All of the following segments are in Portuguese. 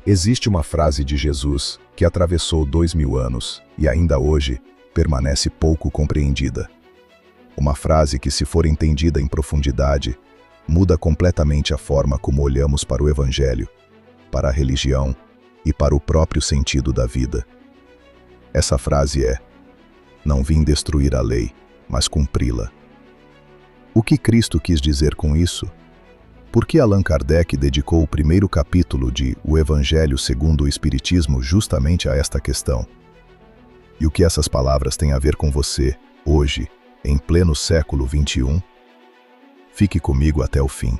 Existe uma frase de Jesus que atravessou 2000 anos e ainda hoje permanece pouco compreendida. Uma frase que, se for entendida em profundidade, muda completamente a forma como olhamos para o Evangelho, para a religião e para o próprio sentido da vida. Essa frase é: não vim destruir a lei, mas cumpri-la. O que Cristo quis dizer com isso? Por que Allan Kardec dedicou o primeiro capítulo de O Evangelho segundo o Espiritismo justamente a esta questão? E o que essas palavras têm a ver com você, hoje, em pleno século XXI? Fique comigo até o fim.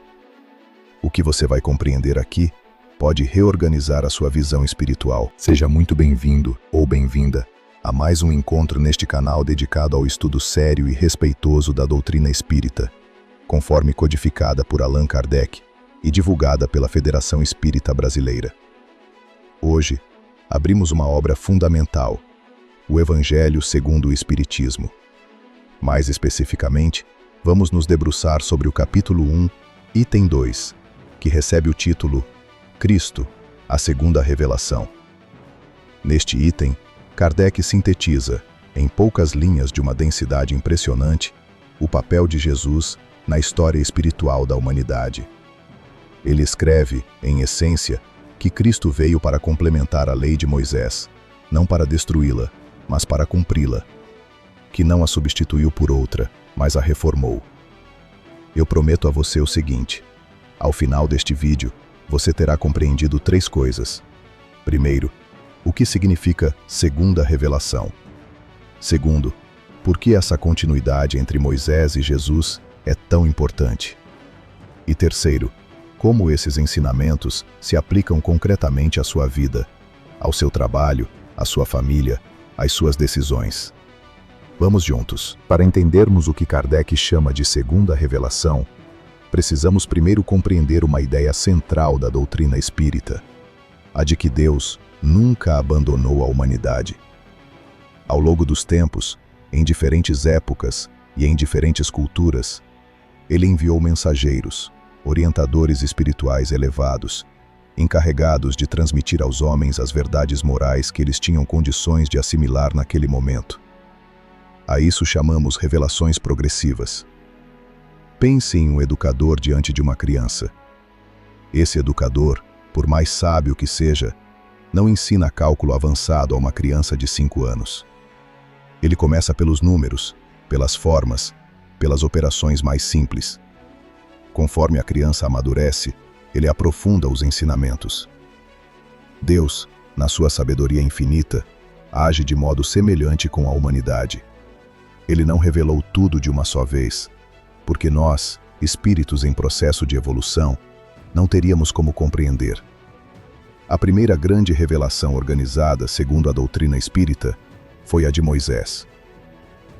O que você vai compreender aqui pode reorganizar a sua visão espiritual. Seja muito bem-vindo ou bem-vinda a mais um encontro neste canal dedicado ao estudo sério e respeitoso da doutrina espírita, conforme codificada por Allan Kardec e divulgada pela Federação Espírita Brasileira. Hoje, abrimos uma obra fundamental, o Evangelho segundo o Espiritismo. Mais especificamente, vamos nos debruçar sobre o capítulo 1, item 2, que recebe o título Cristo, a segunda revelação. Neste item, Kardec sintetiza, em poucas linhas de uma densidade impressionante, o papel de Jesus na história espiritual da humanidade. Ele escreve, em essência, que Cristo veio para complementar a lei de Moisés, não para destruí-la, mas para cumpri-la, que não a substituiu por outra, mas a reformou. Eu prometo a você o seguinte: ao final deste vídeo, você terá compreendido 3 coisas. Primeiro, o que significa segunda revelação. Segundo, por que essa continuidade entre Moisés e Jesus é tão importante. E terceiro, como esses ensinamentos se aplicam concretamente à sua vida, ao seu trabalho, à sua família, às suas decisões. Vamos juntos. Para entendermos o que Kardec chama de segunda revelação, precisamos primeiro compreender uma ideia central da doutrina espírita, a de que Deus nunca abandonou a humanidade. Ao longo dos tempos, em diferentes épocas e em diferentes culturas, Ele enviou mensageiros, orientadores espirituais elevados, encarregados de transmitir aos homens as verdades morais que eles tinham condições de assimilar naquele momento. A isso chamamos revelações progressivas. Pense em um educador diante de uma criança. Esse educador, por mais sábio que seja, não ensina cálculo avançado a uma criança de 5 anos. Ele começa pelos números, pelas formas, pelas operações mais simples. Conforme a criança amadurece, ele aprofunda os ensinamentos. Deus, na sua sabedoria infinita, age de modo semelhante com a humanidade. Ele não revelou tudo de uma só vez, porque nós, espíritos em processo de evolução, não teríamos como compreender. A primeira grande revelação organizada, segundo a doutrina espírita, foi a de Moisés.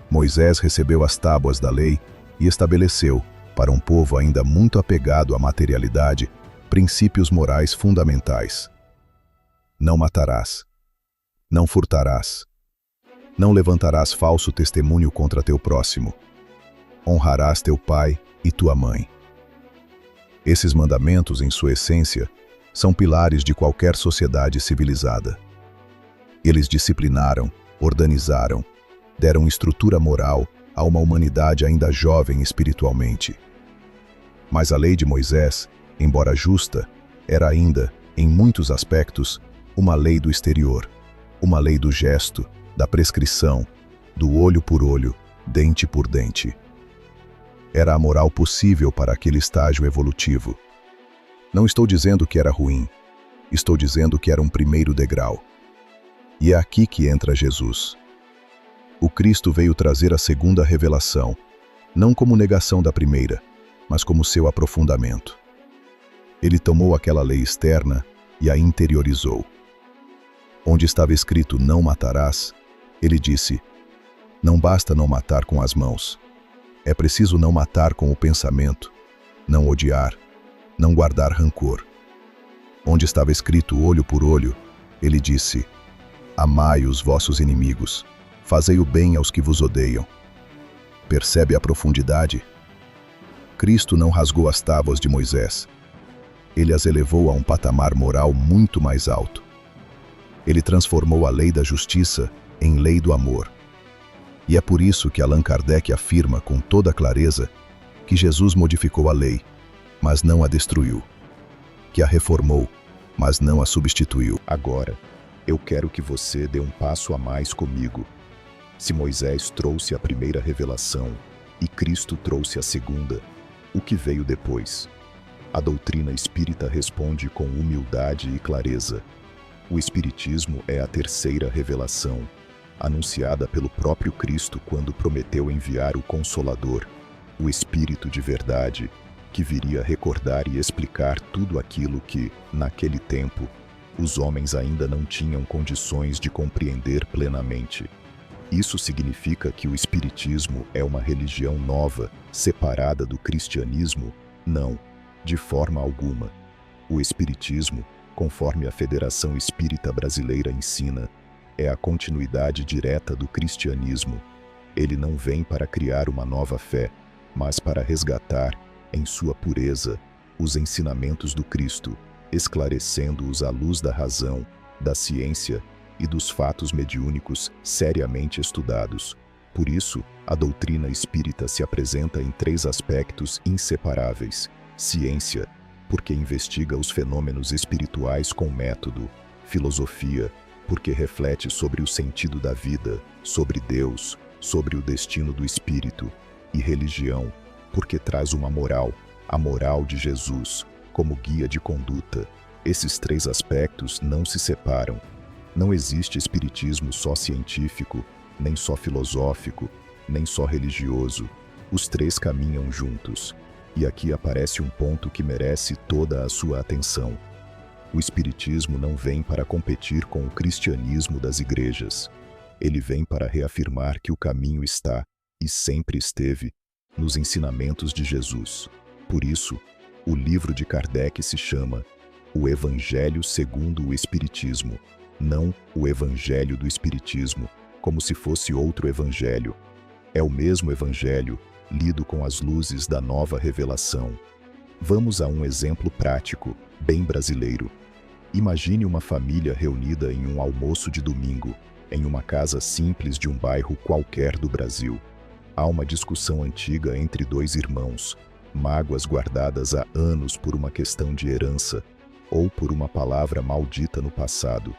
Moisés recebeu as tábuas da lei e estabeleceu, para um povo ainda muito apegado à materialidade, princípios morais fundamentais. Não matarás. Não furtarás. Não levantarás falso testemunho contra teu próximo. Honrarás teu pai e tua mãe. Esses mandamentos, em sua essência, são pilares de qualquer sociedade civilizada. Eles disciplinaram, organizaram, deram estrutura moral a uma humanidade ainda jovem espiritualmente. Mas a lei de Moisés, embora justa, era ainda, em muitos aspectos, uma lei do exterior, uma lei do gesto, da prescrição, do olho por olho, dente por dente. Era a moral possível para aquele estágio evolutivo. Não estou dizendo que era ruim, estou dizendo que era um primeiro degrau. E é aqui que entra Jesus. O Cristo veio trazer a segunda revelação, não como negação da primeira, mas como seu aprofundamento. Ele tomou aquela lei externa e a interiorizou. Onde estava escrito "não matarás", ele disse: não basta não matar com as mãos. É preciso não matar com o pensamento, não odiar, não guardar rancor. Onde estava escrito olho por olho, ele disse: amai os vossos inimigos, fazei o bem aos que vos odeiam. Percebe a profundidade? Cristo não rasgou as tábuas de Moisés. ele as elevou a um patamar moral muito mais alto. Ele transformou a lei da justiça em lei do amor. E é por isso que Allan Kardec afirma com toda clareza que Jesus modificou a lei, mas não a destruiu, que a reformou, mas não a substituiu. Agora, eu quero que você dê um passo a mais comigo. Se Moisés trouxe a primeira revelação e Cristo trouxe a segunda, o que veio depois? A doutrina espírita responde com humildade e clareza. O Espiritismo é a terceira revelação, anunciada pelo próprio Cristo quando prometeu enviar o Consolador, o Espírito de verdade, que viria recordar e explicar tudo aquilo que, naquele tempo, os homens ainda não tinham condições de compreender plenamente. Isso significa que o Espiritismo é uma religião nova, separada do cristianismo? Não, de forma alguma. O Espiritismo, conforme a Federação Espírita Brasileira ensina, é a continuidade direta do cristianismo. Ele não vem para criar uma nova fé, mas para resgatar, em sua pureza, os ensinamentos do Cristo, esclarecendo-os à luz da razão, da ciência e dos fatos mediúnicos seriamente estudados. Por isso, a doutrina espírita se apresenta em três aspectos inseparáveis: ciência, porque investiga os fenômenos espirituais com método; filosofia, porque reflete sobre o sentido da vida, sobre Deus, sobre o destino do espírito; e religião, porque traz uma moral, a moral de Jesus, como guia de conduta. Esses três aspectos não se separam. Não existe espiritismo só científico, nem só filosófico, nem só religioso. Os três caminham juntos. E aqui aparece um ponto que merece toda a sua atenção. O Espiritismo não vem para competir com o cristianismo das igrejas. Ele vem para reafirmar que o caminho está, e sempre esteve, nos ensinamentos de Jesus. Por isso, o livro de Kardec se chama O Evangelho segundo o Espiritismo, não o Evangelho do Espiritismo, como se fosse outro evangelho. É o mesmo evangelho, lido com as luzes da nova revelação. Vamos a um exemplo prático, bem brasileiro. Imagine uma família reunida em um almoço de domingo, em uma casa simples de um bairro qualquer do Brasil. Há uma discussão antiga entre dois irmãos, mágoas guardadas há anos por uma questão de herança, ou por uma palavra maldita no passado.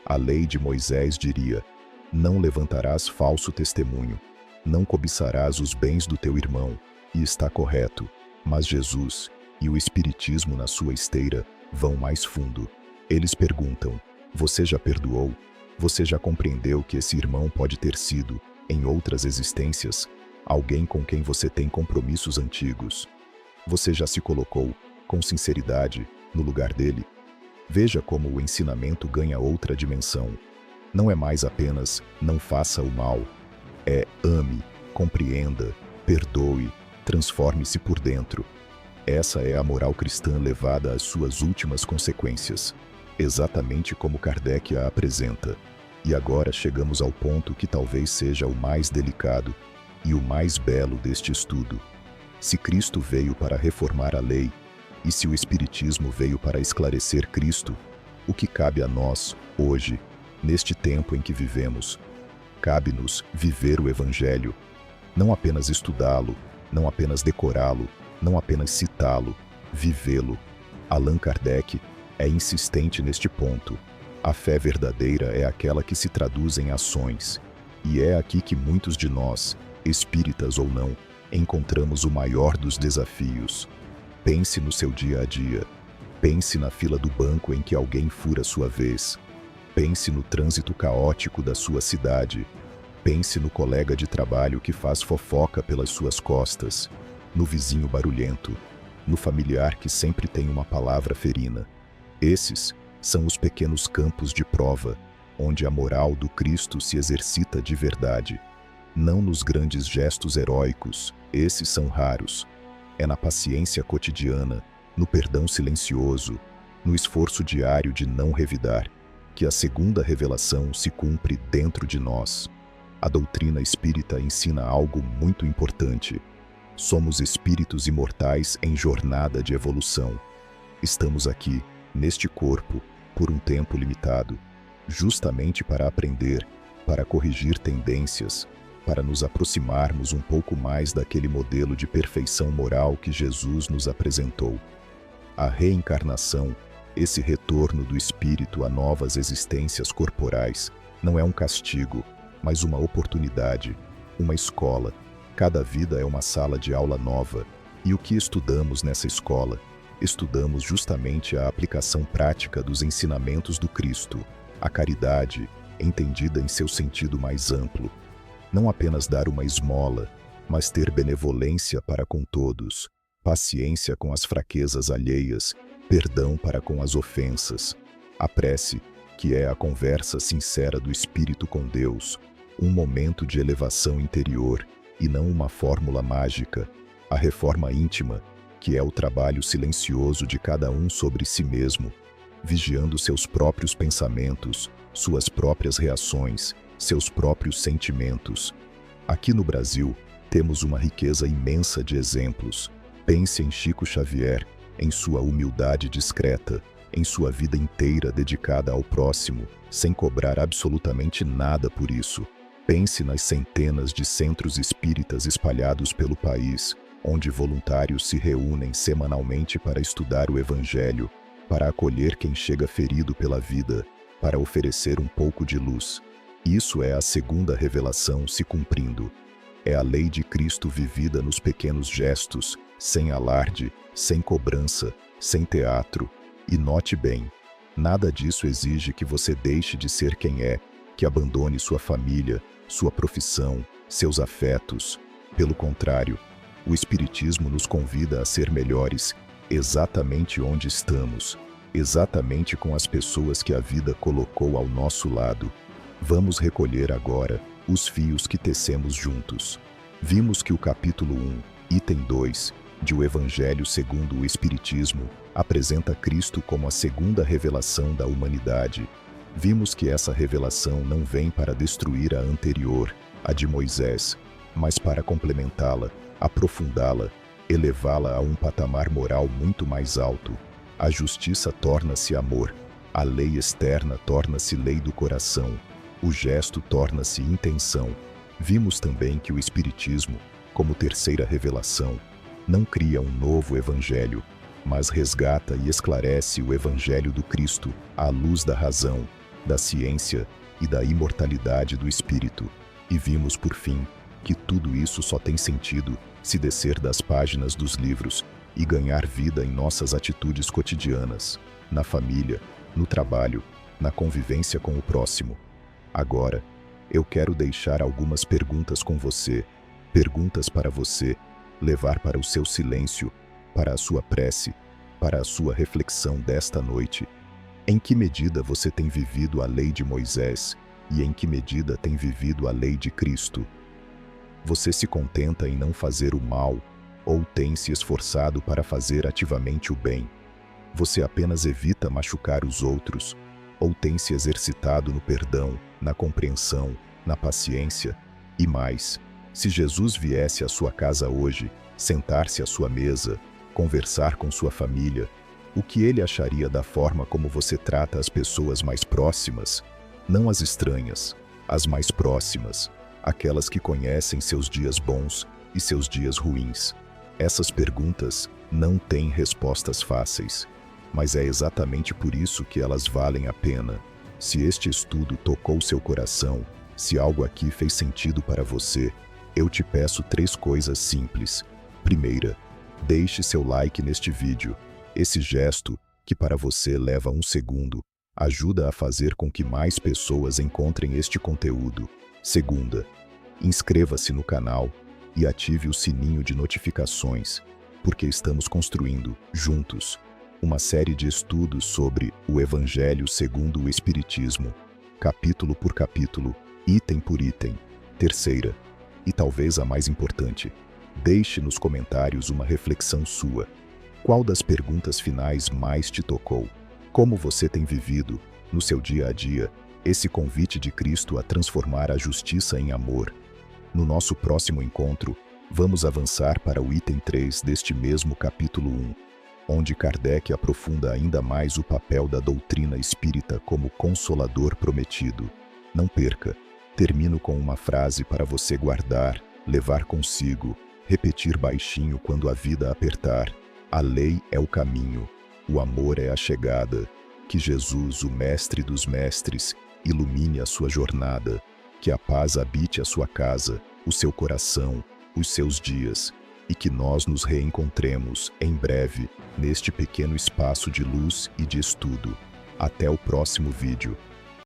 A lei de Moisés diria: não levantarás falso testemunho, não cobiçarás os bens do teu irmão, e está correto. Mas Jesus e o Espiritismo na sua esteira vão mais fundo. Eles perguntam: você já perdoou? Você já compreendeu que esse irmão pode ter sido, em outras existências, alguém com quem você tem compromissos antigos? Você já se colocou, com sinceridade, no lugar dele? Veja como o ensinamento ganha outra dimensão. Não é mais apenas não faça o mal. É ame, compreenda, perdoe, transforme-se por dentro. Essa é a moral cristã levada às suas últimas consequências, exatamente como Kardec a apresenta. E agora chegamos ao ponto que talvez seja o mais delicado e o mais belo deste estudo. Se Cristo veio para reformar a lei, e se o Espiritismo veio para esclarecer Cristo, o que cabe a nós, hoje, neste tempo em que vivemos? Cabe-nos viver o Evangelho, não apenas estudá-lo, não apenas decorá-lo, não apenas citá-lo, vivê-lo. Allan Kardec é insistente neste ponto. A fé verdadeira é aquela que se traduz em ações, e é aqui que muitos de nós, espíritas ou não, encontramos o maior dos desafios. Pense no seu dia a dia. Pense na fila do banco em que alguém fura sua vez. Pense no trânsito caótico da sua cidade. Pense no colega de trabalho que faz fofoca pelas suas costas, no vizinho barulhento, no familiar que sempre tem uma palavra ferina. Esses são os pequenos campos de prova, onde a moral do Cristo se exercita de verdade. Não nos grandes gestos heróicos, esses são raros. É na paciência cotidiana, no perdão silencioso, no esforço diário de não revidar, que a segunda revelação se cumpre dentro de nós. A doutrina espírita ensina algo muito importante. Somos espíritos imortais em jornada de evolução. Estamos aqui, neste corpo, por um tempo limitado, justamente para aprender, para corrigir tendências, para nos aproximarmos um pouco mais daquele modelo de perfeição moral que Jesus nos apresentou. A reencarnação, esse retorno do espírito a novas existências corporais, não é um castigo, mas uma oportunidade, uma escola. Cada vida é uma sala de aula nova, e o que estudamos nessa escola? Estudamos justamente a aplicação prática dos ensinamentos do Cristo, a caridade, entendida em seu sentido mais amplo. Não apenas dar uma esmola, mas ter benevolência para com todos, paciência com as fraquezas alheias, perdão para com as ofensas. A prece, que é a conversa sincera do espírito com Deus, um momento de elevação interior e não uma fórmula mágica. A reforma íntima, que é o trabalho silencioso de cada um sobre si mesmo, vigiando seus próprios pensamentos, suas próprias reações, seus próprios sentimentos. Aqui no Brasil, temos uma riqueza imensa de exemplos. Pense em Chico Xavier, em sua humildade discreta, em sua vida inteira dedicada ao próximo, sem cobrar absolutamente nada por isso. Pense nas centenas de centros espíritas espalhados pelo país, onde voluntários se reúnem semanalmente para estudar o Evangelho, para acolher quem chega ferido pela vida, para oferecer um pouco de luz. Isso é a segunda revelação se cumprindo. É a lei de Cristo vivida nos pequenos gestos, sem alarde, sem cobrança, sem teatro. E note bem, nada disso exige que você deixe de ser quem é, que abandone sua família, sua profissão, seus afetos. Pelo contrário, o Espiritismo nos convida a ser melhores exatamente onde estamos, exatamente com as pessoas que a vida colocou ao nosso lado. Vamos recolher agora os fios que tecemos juntos. Vimos que o capítulo 1, item 2, de O Evangelho segundo o Espiritismo, apresenta Cristo como a segunda revelação da humanidade. Vimos que essa revelação não vem para destruir a anterior, a de Moisés, mas para complementá-la, aprofundá-la, elevá-la a um patamar moral muito mais alto. A justiça torna-se amor, a lei externa torna-se lei do coração, o gesto torna-se intenção. Vimos também que o Espiritismo, como terceira revelação, não cria um novo evangelho, mas resgata e esclarece o Evangelho do Cristo à luz da razão, da ciência e da imortalidade do Espírito. E vimos, por fim, que tudo isso só tem sentido se descer das páginas dos livros e ganhar vida em nossas atitudes cotidianas, na família, no trabalho, na convivência com o próximo. Agora, eu quero deixar algumas perguntas com você, perguntas para você levar para o seu silêncio, para a sua prece, para a sua reflexão desta noite. Em que medida você tem vivido a lei de Moisés e em que medida tem vivido a lei de Cristo? Você se contenta em não fazer o mal ou tem se esforçado para fazer ativamente o bem? Você apenas evita machucar os outros ou tem se exercitado no perdão, na compreensão, na paciência? E mais, se Jesus viesse à sua casa hoje, sentar-se à sua mesa, conversar com sua família, o que ele acharia da forma como você trata as pessoas mais próximas? Não as estranhas, as mais próximas, aquelas que conhecem seus dias bons e seus dias ruins. Essas perguntas não têm respostas fáceis, mas é exatamente por isso que elas valem a pena. Se este estudo tocou seu coração, se algo aqui fez sentido para você, eu te peço 3 coisas simples. Primeira, deixe seu like neste vídeo. Esse gesto, que para você leva 1 segundo, ajuda a fazer com que mais pessoas encontrem este conteúdo. Segunda, inscreva-se no canal e ative o sininho de notificações, porque estamos construindo, juntos, uma série de estudos sobre o Evangelho segundo o Espiritismo, capítulo por capítulo, item por item. Terceira, e talvez a mais importante, deixe nos comentários uma reflexão sua. Qual das perguntas finais mais te tocou? Como você tem vivido, no seu dia a dia, esse convite de Cristo a transformar a justiça em amor? No nosso próximo encontro, vamos avançar para o item 3 deste mesmo capítulo 1, onde Kardec aprofunda ainda mais o papel da doutrina espírita como consolador prometido. Não perca! Termino com uma frase para você guardar, levar consigo, repetir baixinho quando a vida apertar. A lei é o caminho, o amor é a chegada. Que Jesus, o Mestre dos Mestres, ilumine a sua jornada. Que a paz habite a sua casa, o seu coração, os seus dias. E que nós nos reencontremos, em breve, neste pequeno espaço de luz e de estudo. Até o próximo vídeo.